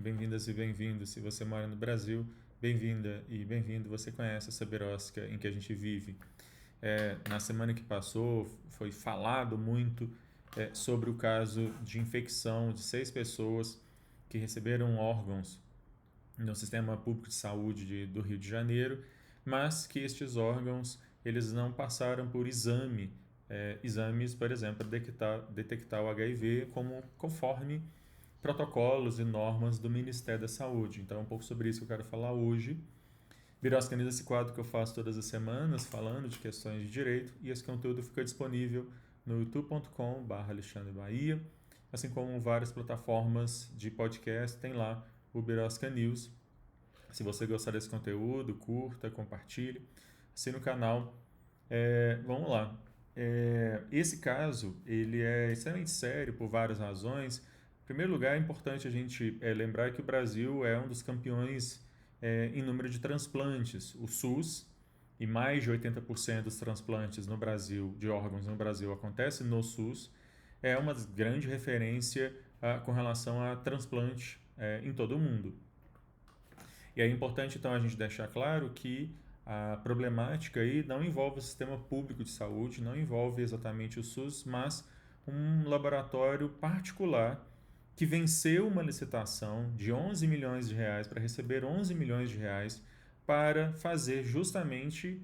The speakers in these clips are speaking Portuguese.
bem-vindas e bem-vindos. Se você mora no Brasil, bem-vinda e bem-vindo. Você conhece essa birosca em que a gente vive. Na semana que passou, foi falado muito sobre o caso de infecção de 6 pessoas que receberam órgãos no Sistema Público de Saúde do Rio de Janeiro, mas que estes órgãos eles não passaram por exames, por exemplo, detectar o HIV conforme protocolos e normas do Ministério da Saúde. Então é um pouco sobre isso que eu quero falar hoje. Birosca News, esse quadro que eu faço todas as semanas, falando de questões de direito, e esse conteúdo fica disponível no youtube.com/Alexandre Bahia, assim como várias plataformas de podcast, tem lá o Birosca News. Se você gostar desse conteúdo, curta, compartilhe, assine o canal. Vamos lá. Esse caso ele é extremamente sério por várias razões. Em primeiro lugar, é importante a gente lembrar que o Brasil é um dos campeões em número de transplantes. O SUS, e mais de 80% dos transplantes no Brasil, de órgãos no Brasil, acontece no SUS, é uma grande referência com relação a transplante em todo o mundo. E é importante, então, a gente deixar claro que a problemática aí não envolve o sistema público de saúde, não envolve exatamente o SUS, mas um laboratório particular que venceu uma licitação de 11 milhões de reais para receber 11 milhões de reais para fazer justamente,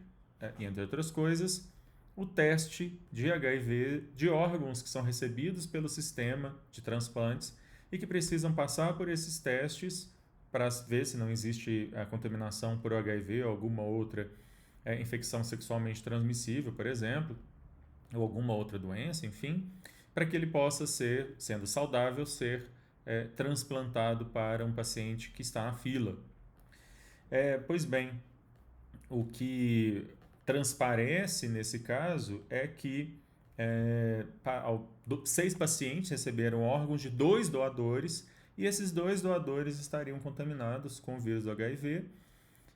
entre outras coisas, o teste de HIV de órgãos que são recebidos pelo sistema de transplantes e que precisam passar por esses testes para ver se não existe a contaminação por HIV ou alguma outra infecção sexualmente transmissível, por exemplo, ou alguma outra doença, enfim, para que ele possa ser, sendo saudável, ser transplantado para um paciente que está na fila. Pois bem, o que transparece nesse caso é que 6 pacientes receberam órgãos de 2 doadores e esses 2 doadores estariam contaminados com o vírus do HIV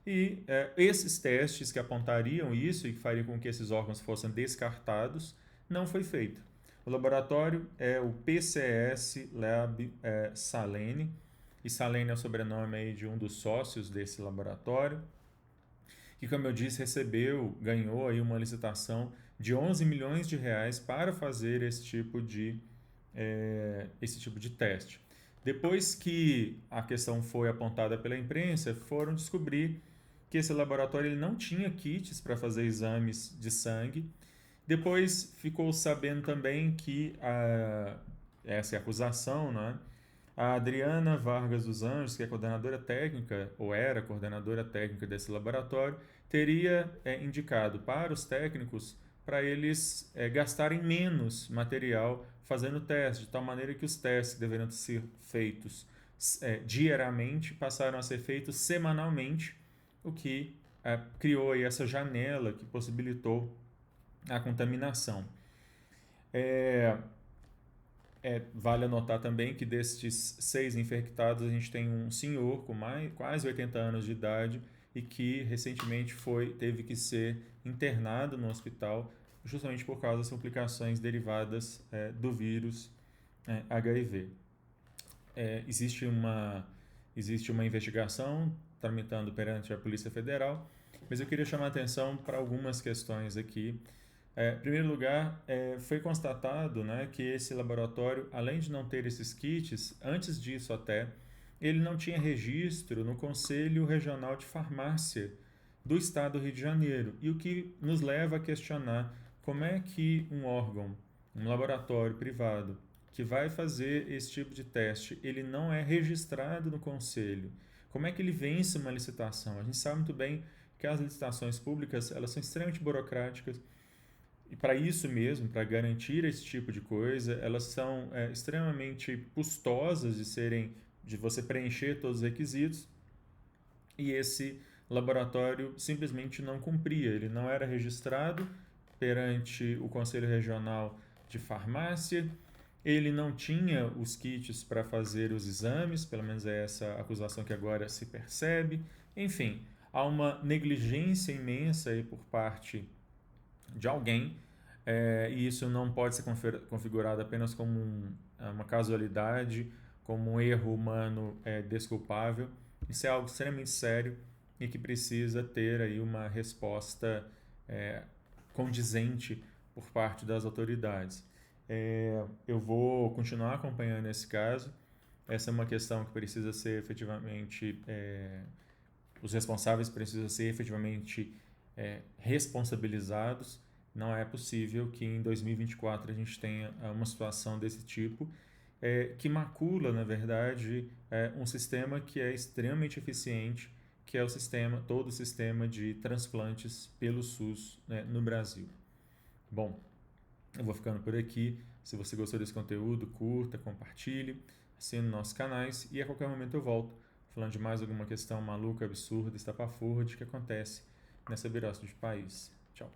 e esses testes que apontariam isso e que fariam com que esses órgãos fossem descartados não foi feito. O laboratório é o PCS Lab Salene, e Salene é o sobrenome aí de um dos sócios desse laboratório, que, como eu disse, ganhou aí uma licitação de 11 milhões de reais para fazer esse tipo de teste. Depois que a questão foi apontada pela imprensa, foram descobrir que esse laboratório ele não tinha kits para fazer exames de sangue. Depois ficou sabendo também que essa é a acusação, né? A Adriana Vargas dos Anjos, que é coordenadora técnica, ou era coordenadora técnica desse laboratório, teria indicado para os técnicos para eles gastarem menos material fazendo teste, de tal maneira que os testes que deveriam ser feitos diariamente passaram a ser feitos semanalmente, o que criou aí essa janela que possibilitou a contaminação. Vale anotar também que destes 6 infectados, a gente tem um senhor com quase 80 anos de idade e que recentemente teve que ser internado no hospital justamente por causa das complicações derivadas do vírus HIV. Existe uma investigação tramitando perante a Polícia Federal, mas eu queria chamar a atenção para algumas questões aqui. Em primeiro lugar, foi constatado, né, que esse laboratório, além de não ter esses kits, antes disso até, ele não tinha registro no Conselho Regional de Farmácia do Estado do Rio de Janeiro, e o que nos leva a questionar como é que um laboratório privado, que vai fazer esse tipo de teste, ele não é registrado no Conselho. Como é que ele vence uma licitação? A gente sabe muito bem que as licitações públicas elas são extremamente burocráticas, e para isso mesmo, para garantir esse tipo de coisa, elas são extremamente custosas de você preencher todos os requisitos. E esse laboratório simplesmente não cumpria, ele não era registrado perante o Conselho Regional de Farmácia, ele não tinha os kits para fazer os exames, pelo menos é essa acusação que agora se percebe. Enfim, há uma negligência imensa aí por parte de alguém, e isso não pode ser configurado apenas como uma casualidade como um erro humano desculpável. Isso é algo extremamente sério e que precisa ter aí uma resposta condizente por parte das autoridades. Eu vou continuar acompanhando esse caso. Essa é uma questão que precisa ser efetivamente, os responsáveis precisam ser efetivamente responsabilizados. Não é possível que em 2024 a gente tenha uma situação desse tipo, que macula, na verdade, um sistema que é extremamente eficiente, que é todo o sistema de transplantes pelo SUS, né, no Brasil. Bom, eu vou ficando por aqui. Se você gostou desse conteúdo, curta, compartilhe, assine nossos canais e a qualquer momento eu volto falando de mais alguma questão maluca, absurda, estapafúrdia que acontece nessa virose de país. Tchau.